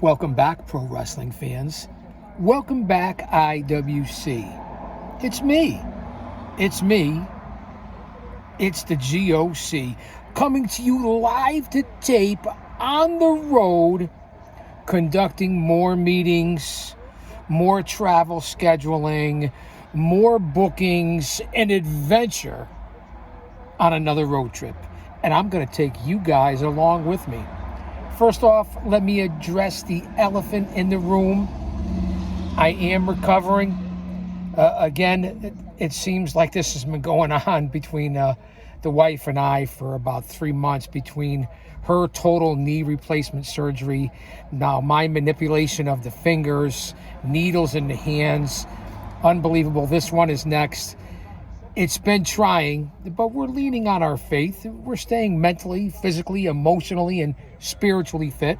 Welcome back, pro wrestling fans. Welcome back, IWC. It's me. It's me. It's the GOC coming to you live to tape on the road, conducting more meetings, more travel scheduling, more bookings, and adventure on another road trip. And I'm going to take you guys along with me. First off, let me address the elephant in the room. I am recovering. Again, it seems like this has been going on between the wife and I for about 3 months, between her total knee replacement surgery, now my manipulation of the fingers, needles in the hands. Unbelievable. This one is next. It's been trying, but we're leaning on our faith. We're staying mentally, physically, emotionally, and spiritually fit.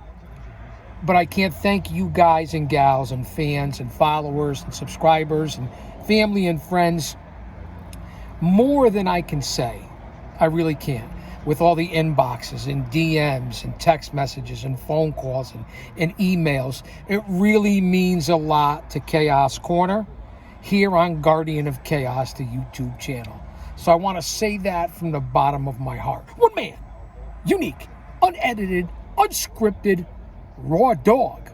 But I can't thank you guys and gals and fans and followers and subscribers and family and friends more than I can say. I really can't. With all the inboxes and DMs and text messages and phone calls and emails, it really means a lot to Chaos Corner here on Guardian of Chaos, the YouTube channel. So I want to say that from the bottom of my heart. One man, unique, unedited, unscripted, raw dog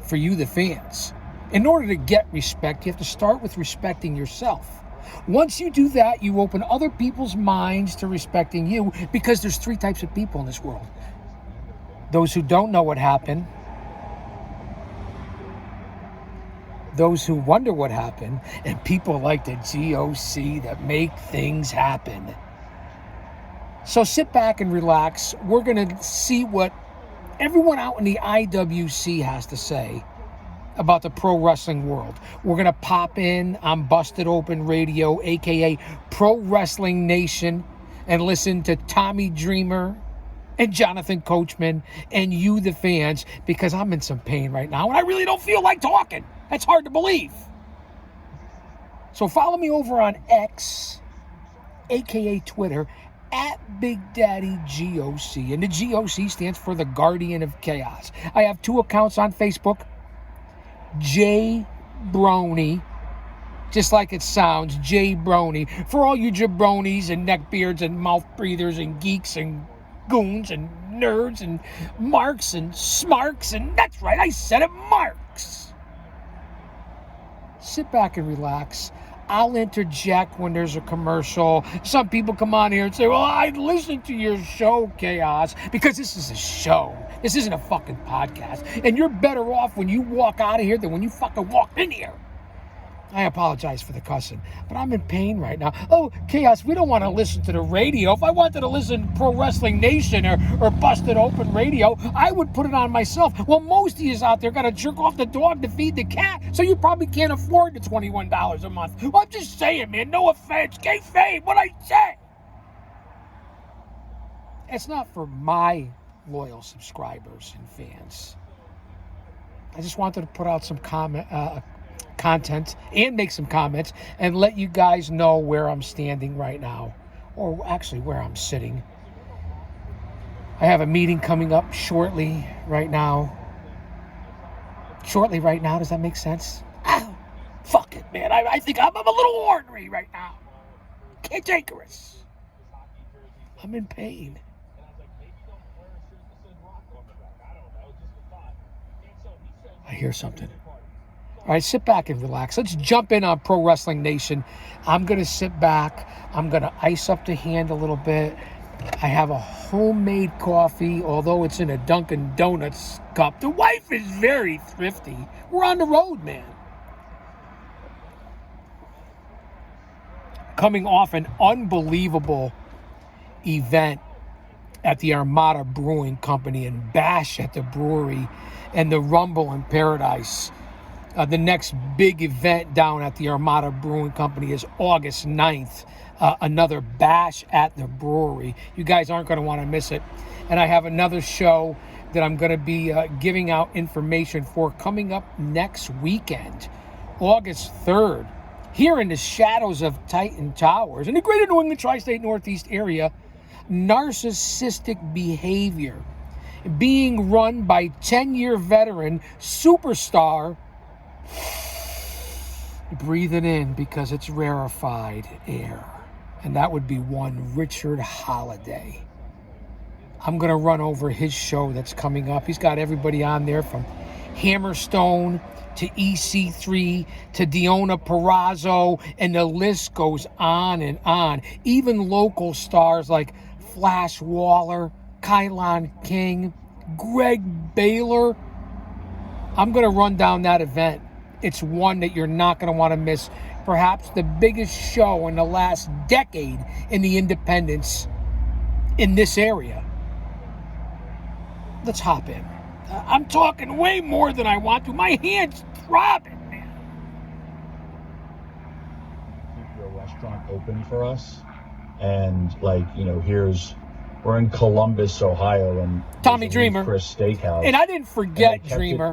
for you, the fans. In order to get respect, you have to start with respecting yourself. Once you do that, you open other people's minds to respecting you, because there's 3 types of people in this world. Those who don't know what happened, those who wonder what happened, and people like the GOC that make things happen. So sit back and relax. We're going to see what everyone out in the IWC has to say about the pro wrestling world. We're going to pop in on Busted Open Radio, aka Pro Wrestling Nation, and listen to Tommy Dreamer and Jonathan Coachman and you, the fans, because I'm in some pain right now and I really don't feel like talking. That's hard to believe. So follow me over on X, aka Twitter, at Big Daddy GOC. And the GOC stands for the Guardian of Chaos. I have 2 accounts on Facebook. J Brony, just like it sounds, J Brony. For all you jabronis and neckbeards and mouth breathers and geeks and goons and nerds and marks and smarks, and that's right, I said it, marks. Sit back and relax. I'll interject when there's a commercial. Some people come on here and say, well, I listened to your show, Chaos, because this is a show. This isn't a fucking podcast. And you're better off when you walk out of here than when you fucking walk in here. I apologize for the cussing, but I'm in pain right now. Oh, Chaos, we don't want to listen to the radio. If I wanted to listen to Pro Wrestling Nation or Busted Open Radio, I would put it on myself. Well, most of you out there got to jerk off the dog to feed the cat, so you probably can't afford the $21 a month. Well, I'm just saying, man, no offense. Kayfabe, what I say. It's not for my loyal subscribers and fans. I just wanted to put out some content and make some comments and let you guys know where I'm standing right now, or actually where I'm sitting. I have a meeting coming up shortly right now. Does that make sense? Ow, fuck it, man. I think I'm a little ornery right now. Cantankerous. I'm in pain. I hear something. All right, sit back and relax. Let's jump in on Pro Wrestling Nation. I'm going to sit back. I'm going to ice up the hand a little bit. I have a homemade coffee, although it's in a Dunkin' Donuts cup. The wife is very thrifty. We're on the road, man. Coming off an unbelievable event at the Armada Brewing Company and Bash at the Brewery and the Rumble in Paradise. The next big event down at the Armada Brewing Company is August 9th. Another Bash at the Brewery. You guys aren't going to want to miss it. And I have another show that I'm going to be giving out information for coming up next weekend, August 3rd, here in the shadows of Titan Towers in the greater New England tri-state Northeast area. Narcissistic behavior being run by 10-year veteran superstar. Breathe it in because it's rarefied air. And that would be one Richard Holiday. I'm going to run over his show that's coming up. He's got everybody on there from Hammerstone to EC3 to Deonna Purrazzo, and the list goes on and on. Even local stars like Flash Waller, Kylon King, Greg Baylor. I'm going to run down that event. It's one that you're not going to want to miss. Perhaps the biggest show in the last decade in the independents in this area. Let's hop in. I'm talking way more than I want to. My hand's throbbing, man. Keep your restaurant open for us. And, we're in Columbus, Ohio, and Tommy Dreamer. Chris Steakhouse. And I didn't forget Dreamer.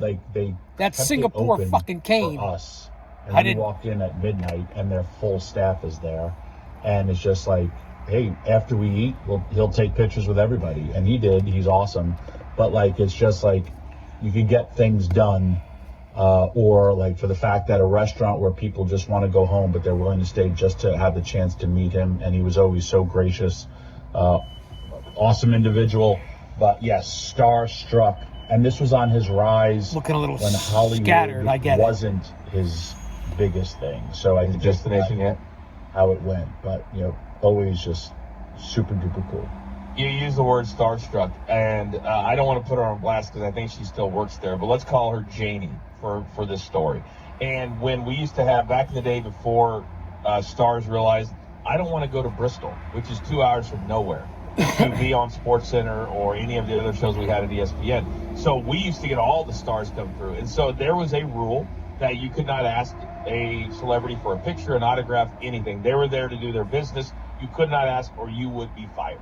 That Singapore fucking cane. For us. And we walked in at midnight, and their full staff is there. And it's just like, hey, after we eat, he'll take pictures with everybody. And he did. He's awesome. But, it's just you can get things done. Or for the fact that a restaurant where people just want to go home, but they're willing to stay just to have the chance to meet him. And he was always so gracious. Awesome individual. But yes, starstruck. And this was on his rise. Looking a little when Hollywood scattered, I get wasn't his biggest thing. So I think destination yet? How it went. But, always just super duper cool. You use the word starstruck, and I don't want to put her on blast because I think she still works there, but let's call her Janie for this story. And when we used to have, back in the day before Stars realized, I don't want to go to Bristol, which is 2 hours from nowhere, to be on SportsCenter or any of the other shows we had at ESPN. So we used to get all the stars come through. And so there was a rule that you could not ask a celebrity for a picture, an autograph, anything. They were there to do their business. You could not ask or you would be fired.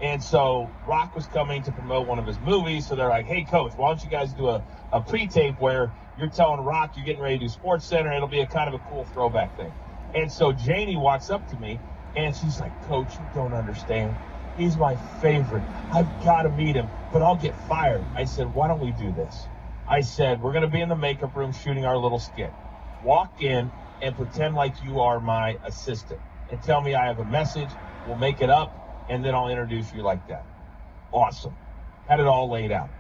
And so Rock was coming to promote one of his movies. So they're like, hey, Coach, why don't you guys do a pre-tape where you're telling Rock you're getting ready to do SportsCenter. It'll be a kind of a cool throwback thing. And so Janie walks up to me, and she's like, Coach, you don't understand. He's my favorite. I've got to meet him, but I'll get fired. I said, why don't we do this? I said, we're going to be in the makeup room shooting our little skit. Walk in and pretend like you are my assistant and tell me I have a message. We'll make it up, and then I'll introduce you like that. Awesome. Had it all laid out.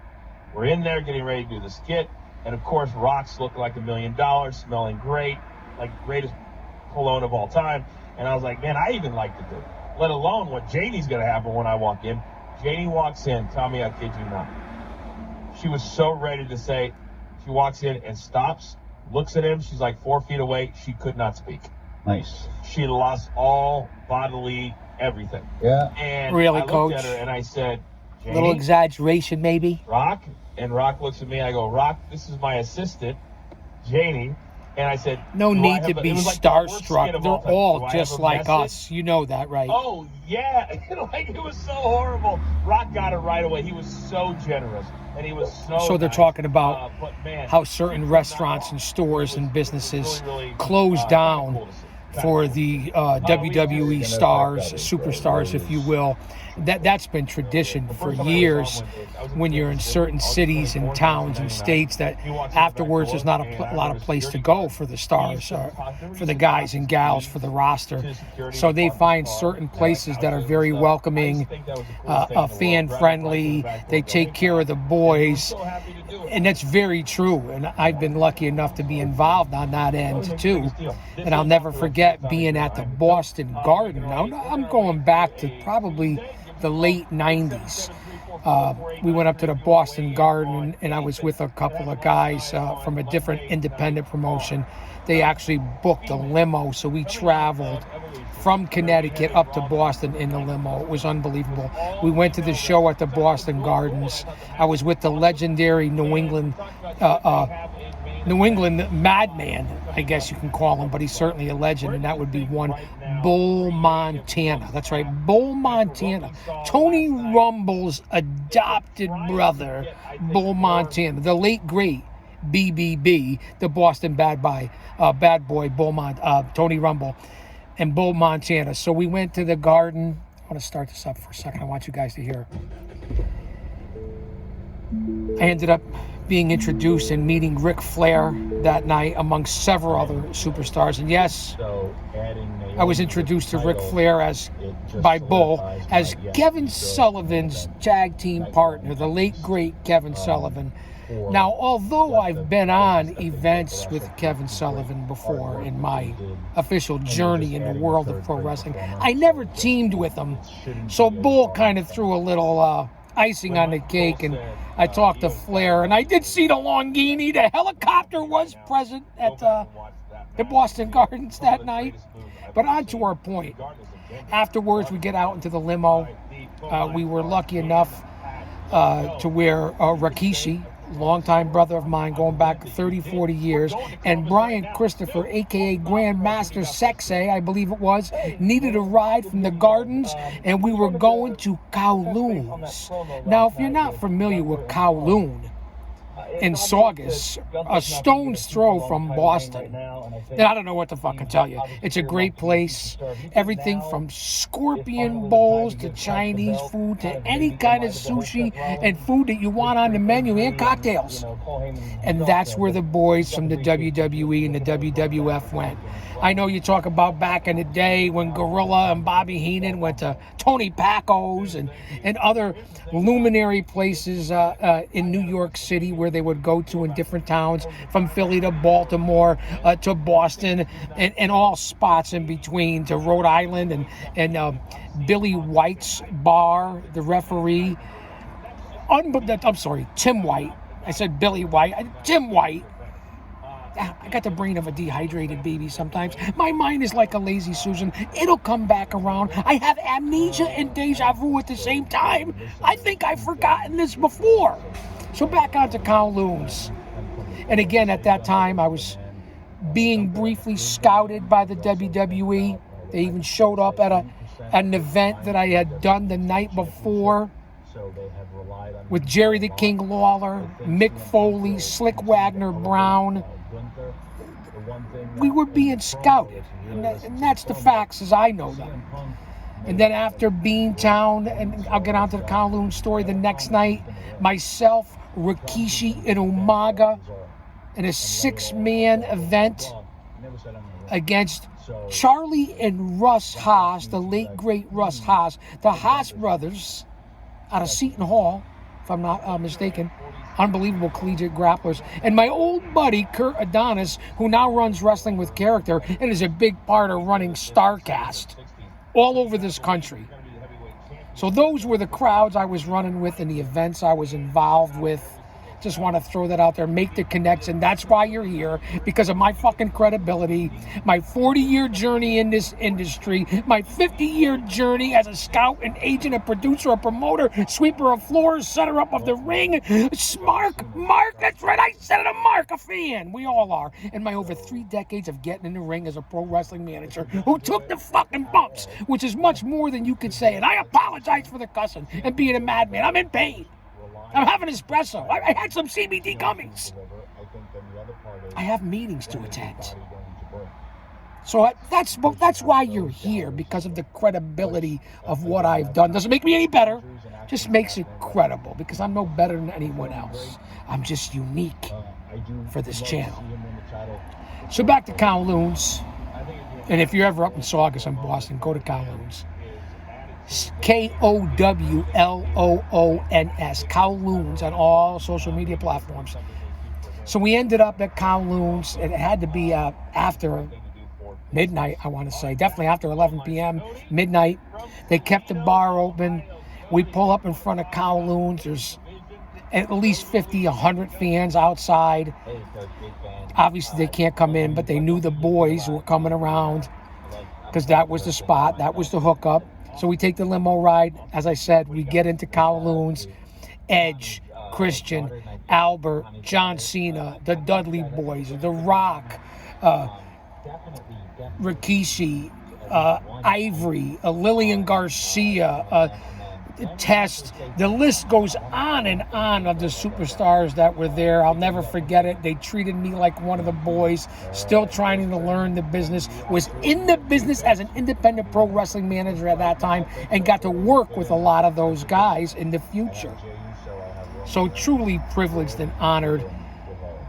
We're in there getting ready to do the skit, and of course, Rock's looking like $1 million, smelling great, like greatest cologne of all time. And I was like, man, I even like to do it, let alone what Janie's going to happen when I walk in. Janie walks in. Tommy, I kid you not. She was so ready to say, she walks in and stops, looks at him. She's like 4 feet away. She could not speak. Nice. She lost all bodily everything. Yeah. And really, I looked Coach? at her and I said, Janie, Little exaggeration, maybe. Rock? And Rock looks at me. I go, Rock, this is my assistant, Janie. And I said, no need to be it was like the worst skit starstruck. of They're all time. all Do I just have a like message? us. You know that, right? Oh, yeah. Like, it was so horrible. Rock got it right away. He was so generous. And he was So they're nice. talking about But, man, how certain restaurants and stores and businesses closed down cool to see. for the WWE stars, superstars, if you will. That's been tradition for years when you're in certain cities and towns and states that afterwards there's not a lot of place to go for the stars, for the guys and gals, for the roster. So they find certain places that are very welcoming, fan-friendly. They take care of the boys. And that's very true. And I've been lucky enough to be involved on that end, too. And I'll never forget being at the Boston Garden. Now, I'm going back to probably the late 90s. We went up to the Boston Garden, and I was with a couple of guys from a different independent promotion. They actually booked a limo, so we traveled from Connecticut up to Boston in the limo. It was unbelievable. We went to the show at the Boston Gardens. I was with the legendary New England madman, I guess you can call him, but he's certainly a legend, and that would be one Bull Montana. That's right, Bull Montana. Tony Rumble's adopted brother, Bull Montana, the late great BBB, the Boston bad boy, Tony Rumble, and Bull Montana. So we went to the Garden. I want to start this up for a second. I want you guys to hear. I ended up being introduced and meeting Ric Flair that night, amongst several other superstars. And yes, So adding I was Naomi introduced to the Ric title, Flair as it just by Bull solidifies as my yes. Kevin So, Sullivan's tag team partner, the late great Kevin Sullivan. for Now, although what I've the been focus on that the events Pro with Wrestling Kevin Team Sullivan did, before hard in work my that they did, official and you're journey just in the adding a world of third pro great wrestling, performer, I never so teamed with him. it shouldn't So be a Bull hard kind of thing. threw a little icing on the cake, and I talked to Flair, and I did see the Longini. The helicopter was present at the Boston Gardens that night. But on to our point. Afterwards, we get out into the limo. We were lucky enough to where Rikishi, longtime brother of mine, going back 30, 40 years, and Brian Christopher, a.k.a. Grandmaster Sexay, I believe it was, needed a ride from the Gardens, and we were going to Kowloon's. Now, if you're not familiar with Kowloon in Saugus, a stone's throw from Boston, then I don't know what to fucking tell you. It's a great place. Everything from scorpion bowls to Chinese food to any kind of sushi and food that you want on the menu, and cocktails. And that's where the boys from the WWE and the WWF went. I know you talk about back in the day when Gorilla and Bobby Heenan went to Tony Paco's and other luminary places in New York City where they would go to in different towns, from Philly to Baltimore to Boston, and all spots in between, to Rhode Island, and Billy White's bar, the referee. I'm sorry, Tim White. I said Billy White. Tim White. I got the brain of a dehydrated baby sometimes. My mind is like a lazy Susan. It'll come back around. I have amnesia and deja vu at the same time. I think I've forgotten this before. So back onto Kowloon's. And again, at that time, I was being briefly scouted by the WWE. They even showed up at an event that I had done the night before with Jerry the King Lawler, Mick Foley, Slick Wagner Brown. We were being scouted, and that's the facts as I know them. And then after Beantown, and I'll get onto the Kowloon story the next night, myself, Rikishi, and Umaga in a 6-man event against Charlie and Russ Haas, the late great Russ Haas, the Haas brothers out of Seton Hall, if I'm not mistaken. Unbelievable collegiate grapplers. And my old buddy, Kurt Adonis, who now runs Wrestling with Character and is a big part of running StarCast all over this country. So those were the crowds I was running with and the events I was involved with. Just want to throw that out there, make the connection. That's why you're here, because of my fucking credibility, my 40-year journey in this industry, my 50-year journey as a scout, an agent, a producer, a promoter, sweeper of floors, setter up of the ring. Mark, that's right, I said it, a Mark, a fan. We all are. And my over 3 decades of getting in the ring as a pro wrestling manager who took the fucking bumps, which is much more than you could say. And I apologize for the cussing and being a madman. I'm in pain. I'm having espresso. I had some CBD gummies. I have meetings to attend. So that's why you're here, because of the credibility of what I've done. Doesn't make me any better. Just makes it credible, because I'm no better than anyone else. I'm just unique for this channel. So back to Kowloon's. And if you're ever up in Saugus in Boston, go to Kowloon's. Kowloons, Kowloon's on all social media platforms. So we ended up at Kowloon's. It had to be after midnight, I want to say. Definitely after 11 p.m., midnight. They kept the bar open. We pull up in front of Kowloon's. There's at least 50, 100 fans outside. Obviously, they can't come in, but they knew the boys were coming around because that was the spot. That was the hookup. So we take the limo ride. As I said, we get into Kowloon's. Edge, Christian, Albert, John Cena, the Dudley Boys, The Rock, Rikishi, Ivory, Lillian Garcia, Test. The list goes on and on of the superstars that were there. I'll never forget it. They treated me like one of the boys, still trying to learn the business, was in the business as an independent pro wrestling manager at that time, and got to work with a lot of those guys in the future. So truly privileged and honored.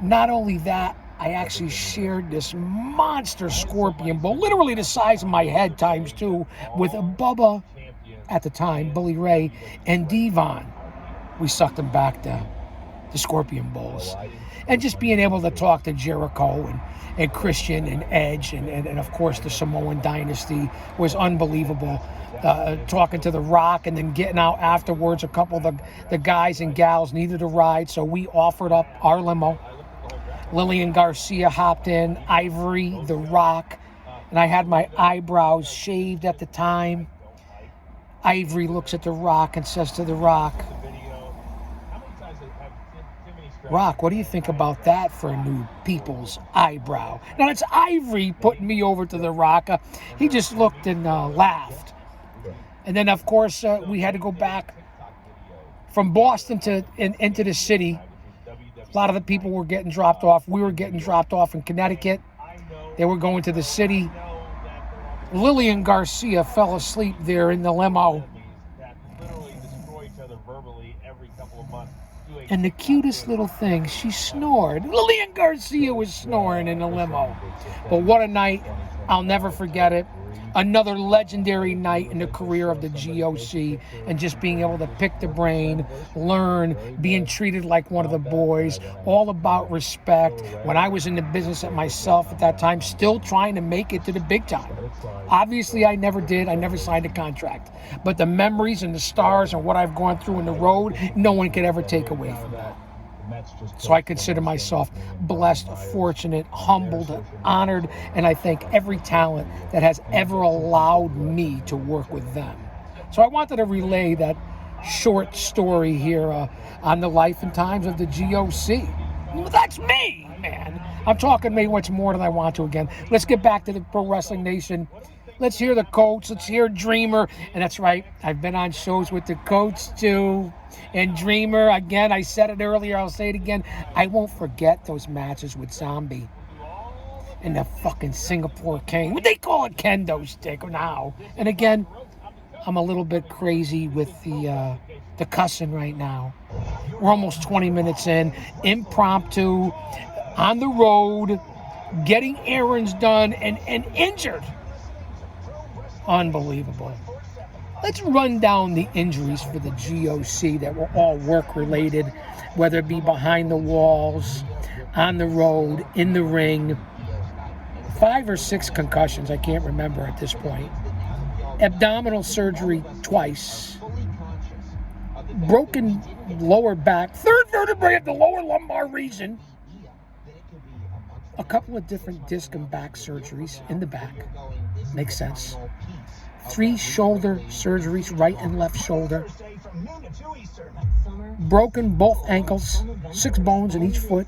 Not only that, I actually shared this monster scorpion bull, literally the size of my head times 2, with Bubba at the time, Bully Ray, and Devon. We sucked them back to the scorpion bulls. And just being able to talk to Jericho and Christian and Edge and of course the Samoan dynasty was unbelievable. Talking to The Rock and then getting out afterwards. A couple of the guys and gals needed a ride, so we offered up our limo. Lillian Garcia hopped in, Ivory, The Rock, and I had my eyebrows shaved at the time. Ivory looks at The Rock and says to The Rock, "Rock, what do you think about that for a new people's eyebrow?" Now it's Ivory putting me over to The Rock. He just looked and laughed. And then, of course, we had to go back from Boston into the city. A lot of the people were getting dropped off. We were getting dropped off in Connecticut. They were going to the city. Lillian Garcia fell asleep there in the limo. And the cutest little thing, she snored. Lillian Garcia was snoring in the limo. But what a night. I'll never forget it. Another legendary night in the career of the GOC, and just being able to pick the brain, learn, being treated like one of the boys, all about respect. When I was in the business at myself at that time, still trying to make it to the big time. Obviously, I never did. I never signed a contract. But the memories and the stars and what I've gone through in the road, no one could ever take away from that. So I consider myself blessed, fortunate, humbled, honored, and I thank every talent that has ever allowed me to work with them. So I wanted to relay that short story here on the life and times of the GOC. That's me, man. I'm talking maybe much more than I want to again. Let's get back to the Pro Wrestling Nation. Let's hear the coach. Let's hear Dreamer. And that's right, I've been on shows with the coach too. And Dreamer, again, I said it earlier, I'll say it again. I won't forget those matches with Zombie and the fucking Singapore King. What they call it, kendo stick now. And again, I'm a little bit crazy with the cussing right now. We're almost 20 minutes in, impromptu, on the road, getting errands done, and injured. Unbelievable. Let's run down the injuries for the GOC that were all work-related, whether it be behind the walls, on the road, in the ring. 5 or 6 concussions, I can't remember at this point. Abdominal surgery twice. Broken lower back, 3rd vertebrae at the lower lumbar region. A couple of different disc and back surgeries in the back. Makes sense. 3 shoulder surgeries, right and left shoulder. Broken both ankles, 6 bones in each foot.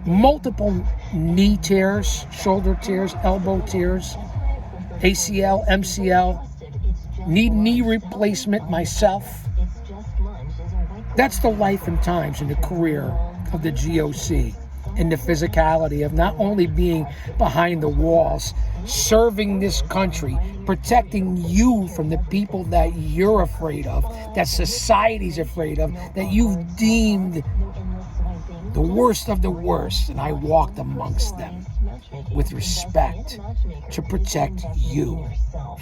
Multiple knee tears, shoulder tears, elbow tears, ACL, MCL. Need knee replacement myself. That's the life and times in the career of the GOC. And the physicality of not only being behind the walls, serving this country, protecting you from the people that you're afraid of, that society's afraid of, that you've deemed the worst of the worst, and I walked amongst them with respect to protect you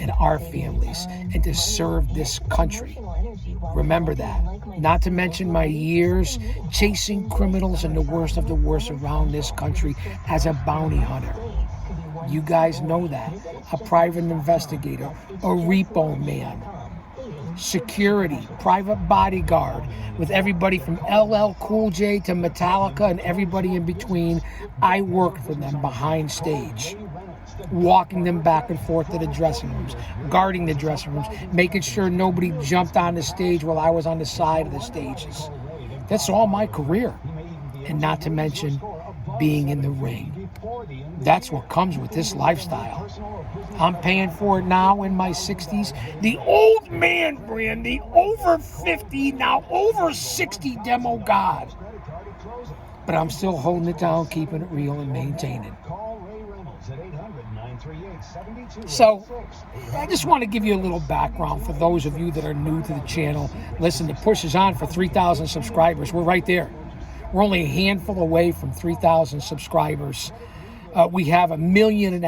and our families and to serve this country. Remember that. Not to mention my years chasing criminals and the worst of the worst around this country as a bounty hunter. You guys know that. A private investigator, a repo man, security, private bodyguard, with everybody from LL Cool J to Metallica and everybody in between. I worked for them behind stage, walking them back and forth to the dressing rooms, guarding the dressing rooms, making sure nobody jumped on the stage while I was on the side of the stages. That's all my career. And not to mention being in the ring. That's what comes with this lifestyle. I'm paying for it now in my 60s. The old man brand, the over 50, now over 60 demo god. But I'm still holding it down, keeping it real and maintaining. So I just want to give you a little background for those of you that are new to the channel. Listen, the push is on for 3,000 subscribers. We're right there. We're only a handful away from 3,000 subscribers. We have 1.5 million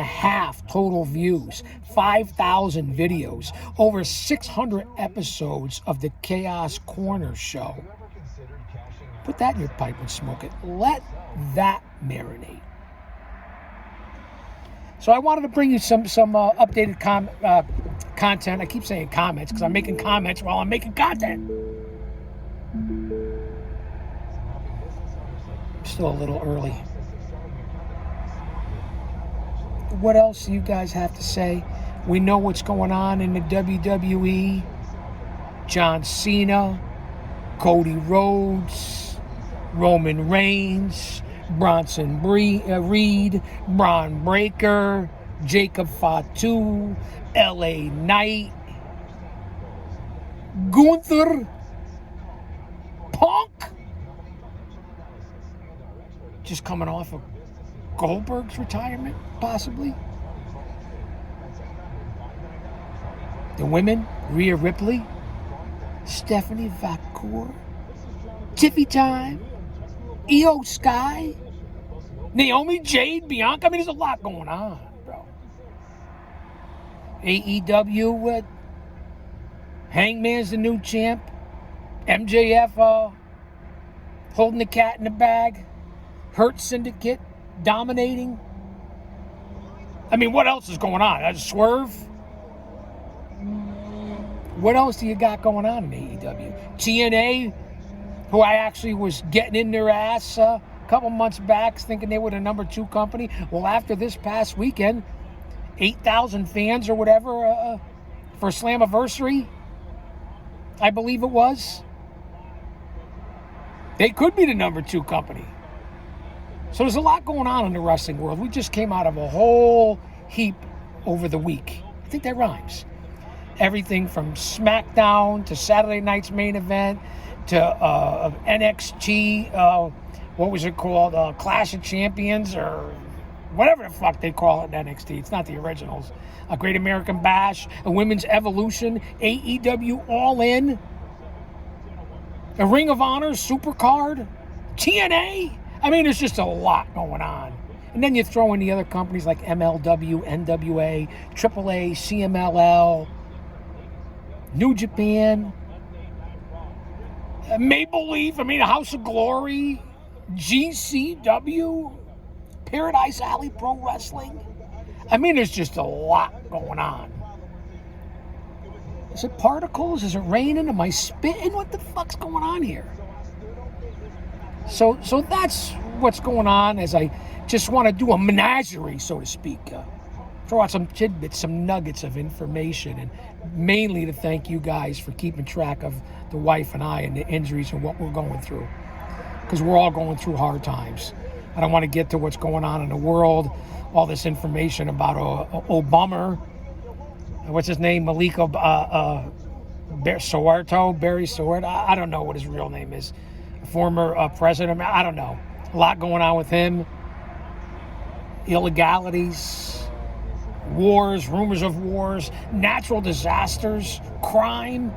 total views, 5,000 videos, over 600 episodes of the Chaos Corner show. Put that in your pipe and smoke it. Let that marinate. So I wanted to bring you some updated content. I keep saying comments because I'm making comments while I'm making content. Still a little early. What else do you guys have to say? We know what's going on in the WWE. John Cena, Cody Rhodes, Roman Reigns, Bronson Reed, Braun Breaker, Jacob Fatu, LA Knight, Gunther, Punk, just coming off of Goldberg's retirement, possibly. The women, Rhea Ripley, Stephanie Vacour, Tiffy Time, Io Sky, Naomi, Jade, Bianca. I mean, there's a lot going on, bro. AEW with Hangman's the new champ. MJF holding the cat in the bag. Hurt Syndicate dominating. I mean, what else is going on? Swerve? What else do you got going on in AEW? TNA, who I actually was getting in their ass a couple months back, thinking they were the number 2 company. Well, after this past weekend, 8,000 fans or whatever for Slammiversary, I believe it was. They could be the number 2 company. So there's a lot going on in the wrestling world. We just came out of a whole heap over the week. I think that rhymes. Everything from SmackDown to Saturday night's main event to NXT, what was it called? Clash of Champions or whatever the fuck they call it in NXT. It's not the originals. A Great American Bash, a Women's Evolution, AEW All In, a Ring of Honor Supercard, TNA. I mean, there's just a lot going on. And then you throw in the other companies like MLW, NWA, AAA, CMLL, New Japan, Maple Leaf, I mean, House of Glory, GCW, Paradise Alley Pro Wrestling. I mean, there's just a lot going on. Is it particles? Is it raining? Am I spitting? What the fuck's going on here? So that's what's going on, as I just want to do a menagerie, so to speak. Throw out some tidbits, some nuggets of information, and mainly to thank you guys for keeping track of the wife and I and the injuries and what we're going through. Because we're all going through hard times. I don't want to get to what's going on in the world, all this information about Obama, what's his name, Malika Barry Soweto. I don't know what his real name is. Former president, I don't know. A lot going on with him. Illegalities, wars, rumors of wars, natural disasters, crime,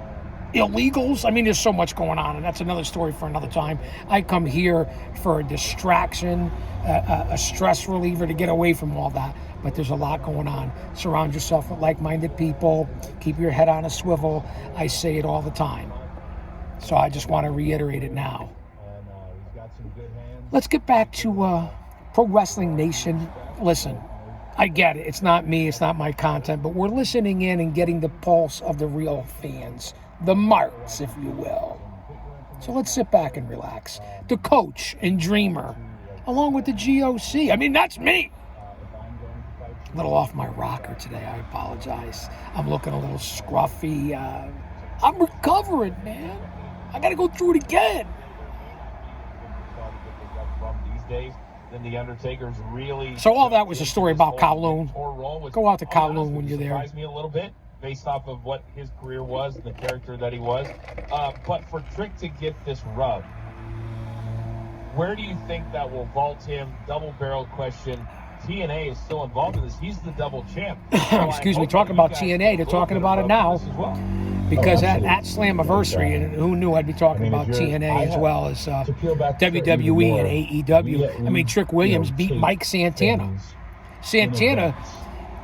illegals. I mean, there's so much going on, and that's another story for another time. I come here for a distraction, a stress reliever to get away from all that. But there's a lot going on. Surround yourself with like-minded people. Keep your head on a swivel. I say it all the time. So I just want to reiterate it now. Let's get back to Pro Wrestling Nation. Listen, I get it. It's not me. It's not my content. But we're listening in and getting the pulse of the real fans. The marks, if you will. So let's sit back and relax. The coach and dreamer, along with the GOC. I mean, that's me. A little off my rocker today. I apologize. I'm looking a little scruffy. I'm recovering, man. I got to go through it again. Days, then the Undertaker's really. So all that was a story about Kowloon. Go out to Kowloon when you're there. Surprised me a little bit based off of what his career was and the character that he was. But for Trick to get this rub, where do you think that will vault him? Double-barreled question TNA is still involved in this. He's the double champ. So Excuse I me, hope talking that you about guys TNA, get a they're little talking bit about it of now. this as well. Because at absolutely. Slammiversary, and who knew I'd be talking I mean, about if you're- TNA I as have well as to peel back the curtain WWE even and more, AEW. we, I mean, Trick Williams beat tape Mike Santana. things in Santana, advance.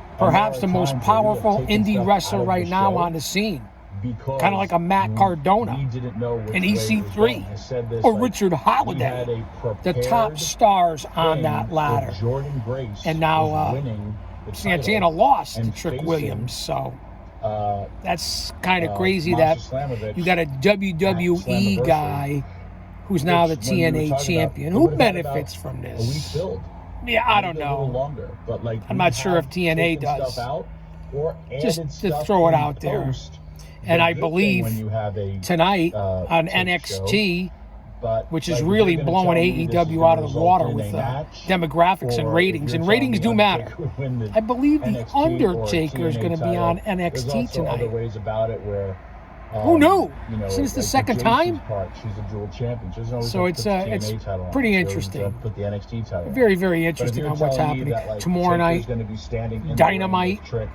And perhaps there the are most times where we have powerful taken indie stuff wrestler out of right the now show on the scene. because Kind of like a Matt Cardona, we didn't know which an way it was EC3, going. I said this, or like, Richard we had Holiday, a the top prepared stars on thing that for ladder. Jordan Grace And now, was winning the Santana title lost to and Trick facing, Williams, so that's kind of crazy Masha that Slamovich you got a at WWE Slammiversary, guy who's now the which, when we were TNA talking champion. about, it Who would've had benefits about from a week this? filled. Yeah, I don't Maybe a little know. longer, but like I'm we not sure if have TNA taken does. stuff out or Just added to stuff throw it in out there. post. And The I good believe thing when you have a tonight on tape NXT, show, but which is like, if really you're gonna blowing tell me this is AEW gonna out of the result water in with a match, demographics and or if ratings, you're and telling ratings me do matter. Undertaker would win the I believe the NXT or Undertaker is TNA going to be title, on there's NXT also other tonight. ways about it where Who knew? you know, Since the like second Jason's time? part, she's a dual champion. She doesn't always So have to put the it's TNA title on. pretty She always interesting. has to put the NXT title on. Very, very But if interesting you're on what's telling me happening that, like, tomorrow Taker's night. gonna be standing in the Dynamite. ring with Trick,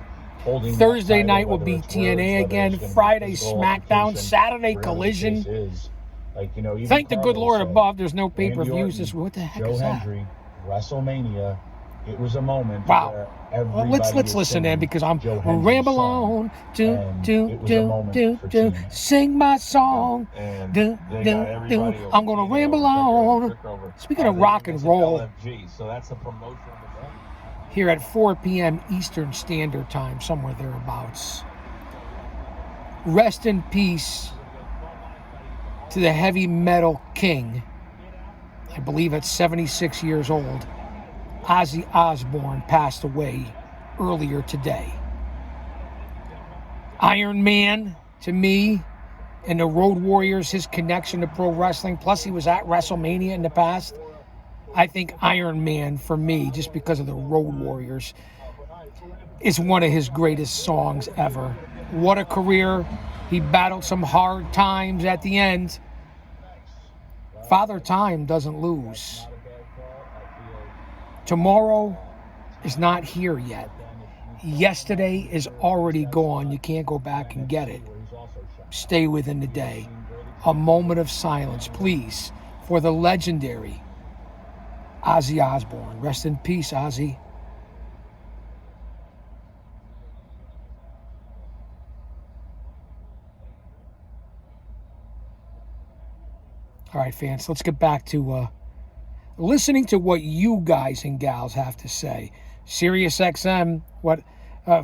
holding that Thursday title, night will whether be it's TNA words, whether again. it's gonna be Friday physical SmackDown. altercation, Saturday whatever the Collision. case is. Like, you know, even Thank the good Carlos Lord said, above. There's no Randy pay-per-views. This Orton, what the heck Joe is that? Hendry, WrestleMania. It was a moment Wow. where Well, everybody let's was listen singing in because I'm Joe Hendry's ramble song, on. Do and do it was a do moment do for do. TNA. Sing my song. And Do they do got do. everybody over I'm gonna TNA ramble over, on. Trick over. Speaking of They rock even and mentioned roll, LFG, so that's a promotion of the day. here at 4 p.m. Eastern Standard Time, somewhere thereabouts. Rest in peace to the heavy metal king. I believe at 76 years old, Ozzy Osbourne passed away earlier today. Iron Man, to me, and the Road Warriors, his connection to pro wrestling, plus he was at WrestleMania in the past. I think Iron Man, for me, just because of the Road Warriors, is one of his greatest songs ever. What a career. He battled some hard times at the end. Father Time doesn't lose. Tomorrow is not here yet. Yesterday is already gone. You can't go back and get it. Stay within the day. A moment of silence, please, for the legendary Ozzy Osbourne. Rest in peace, Ozzy. All right, fans, let's get back to listening to what you guys and gals have to say. SiriusXM,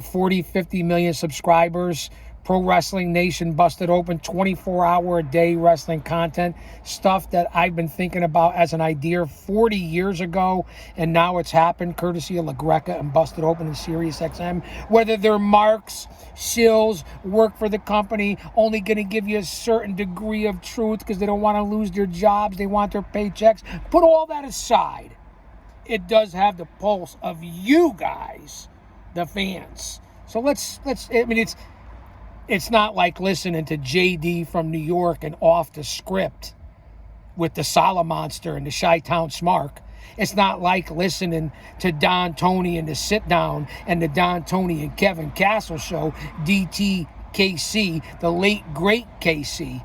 40, 50 million subscribers. Pro Wrestling Nation busted open, 24-hour-a-day wrestling content. Stuff that I've been thinking about as an idea 40 years ago, and now it's happened, courtesy of LaGreca and busted open in SiriusXM. Whether they're marks, shills, work for the company, only going to give you a certain degree of truth because they don't want to lose their jobs, they want their paychecks. Put all that aside. It does have the pulse of you guys, the fans. So let's I mean, it's not like listening to JD from New York and Off the Script with the Solomonster and the Chi-Town Smark. It's not like listening to Don Tony and the Sit Down and the Don Tony and Kevin Castle show, DTKC, the late great KC.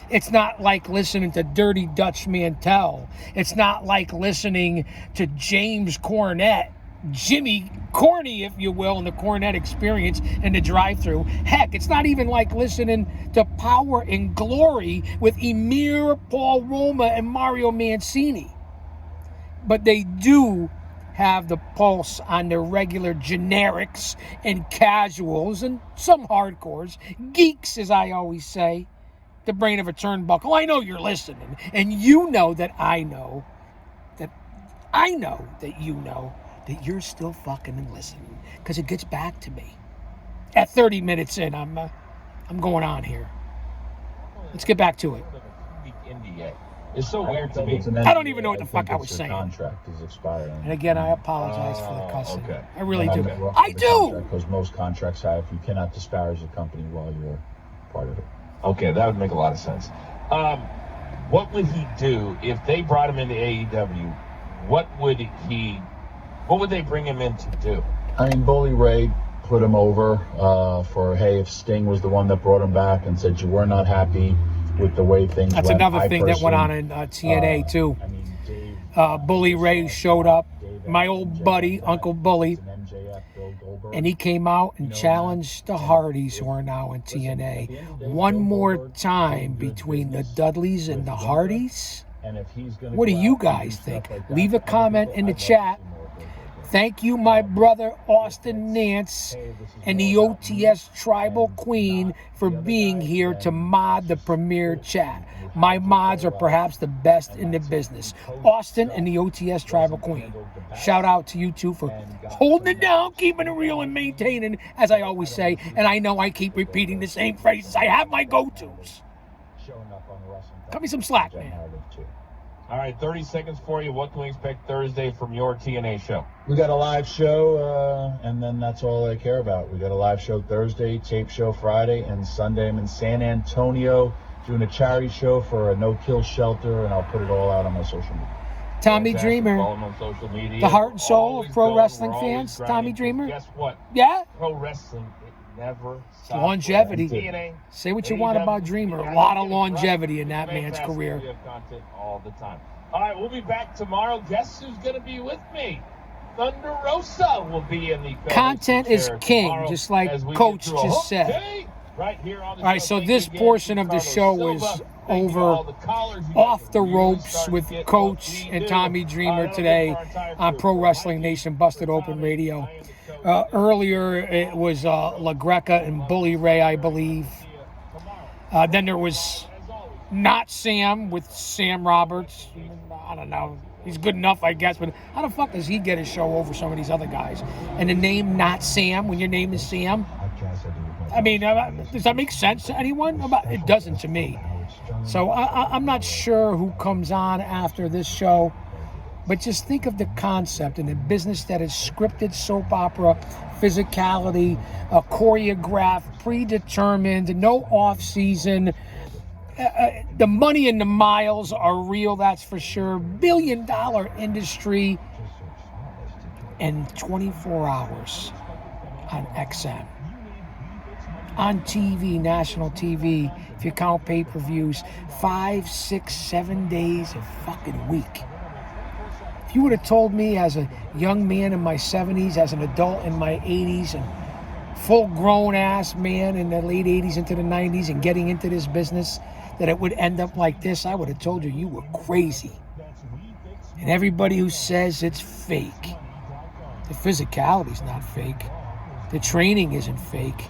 It's not like listening to Dirty Dutch Mantel. It's not like listening to James Cornette, Jimmy Corny, if you will, and the Cornette Experience and the drive-thru. Heck, it's not even like listening to Power and Glory with Emir, Paul Roma, and Mario Mancini. But they do have the pulse on their regular generics and casuals and some hardcores. Geeks, as I always say. The brain of a turnbuckle. I know you're listening, and you know that I know that you know that you're still fucking and listening, because it gets back to me. At 30 minutes in, I'm going on here. Let's get back to it. NDA. It's so weird to me. I don't even know what the fuck I was Your saying. contract is expiring. And again, I apologize for the cussing. Okay. I really And do. I'm I do. Because most contracts have, you cannot disparage the company while you're part of it. Okay, that would make a lot of sense. What would he do if they brought him into AEW? What would he What would they bring him in to do? I mean, Bully Ray put him over for, hey, if Sting was the one that brought him back and said you were not happy with the way things That's went. another thing that went on in TNA too. I mean, Dave, Bully Ray showed up, my old buddy, Uncle Bully, MJF, Bill Goldberg, and he came out and challenged the Hardys, who are now in TNA. One more time between the Dudleys and the Hardys. and if he's gonna What do go you out and do guys stuff think? like that, Leave a I think comment in the I'd like chat. to see more of those. Thank you, my brother Austin Nance and the OTS Tribal Queen for being here to mod the premiere chat. My mods are perhaps the best in the business. Austin and the OTS Tribal Queen. Shout out to you two for holding it down, keeping it real, and maintaining, as I always say. And I know I keep repeating the same phrases. I have my go-tos. Showing up on the wrestling Cut me some slack, man. narrative too. All right, 30 seconds for you. What can we expect Thursday from your TNA show? We got a live show, and then that's all I care about. We got a live show Thursday, tape show Friday, and Sunday I'm in San Antonio doing a charity show for a no-kill shelter, and I'll put it all out on my social media. Tommy Fantastic. Dreamer, Follow him on social media. the heart and soul Always of pro go, wrestling we're always fans. grinding. Tommy Dreamer. Guess what? Yeah? Pro wrestling, it never stops. Longevity. TNA, Say what you want about Dreamer. A lot of longevity in that man's career. We have content all the time. All right, we'll be back tomorrow. Guess who's going to be with me? Thunder Rosa will be in the Content is chair king, tomorrow just like as we Coach get through a just hook said. day right here on the All right, show. so Thank this you again portion to of the Carlos show Silva. is Thank you to over all the callers. You guys off are the really ropes starting with to get Coach what we and do. Tommy Dreamer That'll today be for our entire on crew. Pro Wrestling Mikey, Nation Busted for Open Tommy, Radio. I am the coach. Earlier, it was La Greca and Bully Ray, I believe. Then there was Not Sam with Sam Roberts. I don't know. He's good enough, I guess, but how the fuck does he get a show over some of these other guys? And the name Not Sam when your name is Sam? I mean, does that make sense to anyone? It doesn't to me. So I'm not sure who comes on after this show, but just think of the concept in a business that is scripted soap opera, physicality, choreographed, predetermined, no off-season. The money and the miles are real, that's for sure. Billion-dollar industry, and 24 hours on XM. On TV, national TV, if you count pay-per-views, 5, 6, 7 days a fucking week. If you would have told me as a young man in my 70s, as an adult in my 80s, and full-grown ass man in the late 80s into the 90s and getting into this business, that it would end up like this, I would have told you you were crazy. And everybody who says it's fake, the physicality's not fake. The training isn't fake.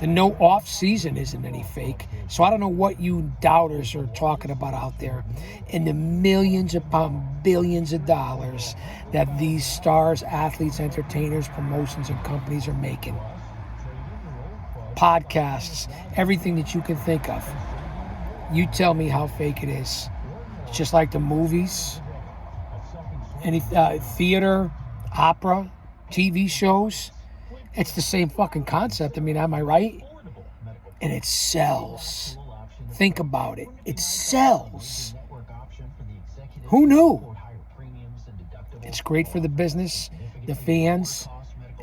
The no off season isn't any fake. So I don't know what you doubters are talking about out there. And the millions upon billions of dollars that these stars, athletes, entertainers, promotions, and companies are making. Podcasts, everything that you can think of. You tell me how fake it is. It's just like the movies, any theater, opera, TV shows. It's the same fucking concept. I mean, am I right? And it sells. Think about it. It sells. Who knew? It's great for the business, the fans,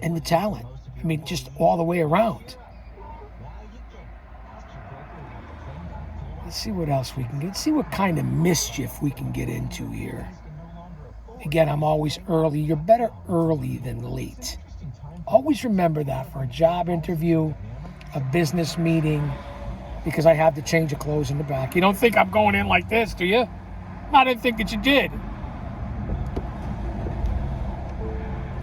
and the talent. I mean, just all the way around. Let's see what else we can get. See what kind of mischief we can get into here. Again, I'm always early. You're better early than late. Always remember that for a job interview, a business meeting, because I have to change of clothes in the back. You don't think I'm going in like this, do you? I didn't think that you did.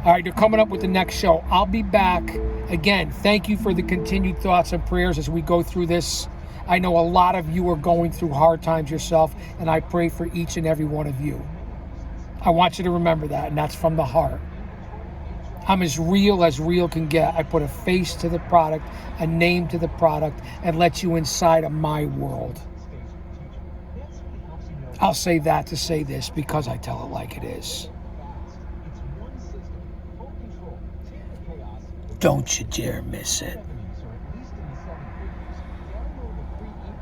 All right, they're coming up with the next show. I'll be back. Again, thank you for the continued thoughts and prayers as we go through this. I know a lot of you are going through hard times yourself, and I pray for each and every one of you. I want you to remember that, and that's from the heart. I'm as real can get. I put a face to the product, a name to the product, and let you inside of my world. I'll say that to say this because I tell it like it is. Don't you dare miss it.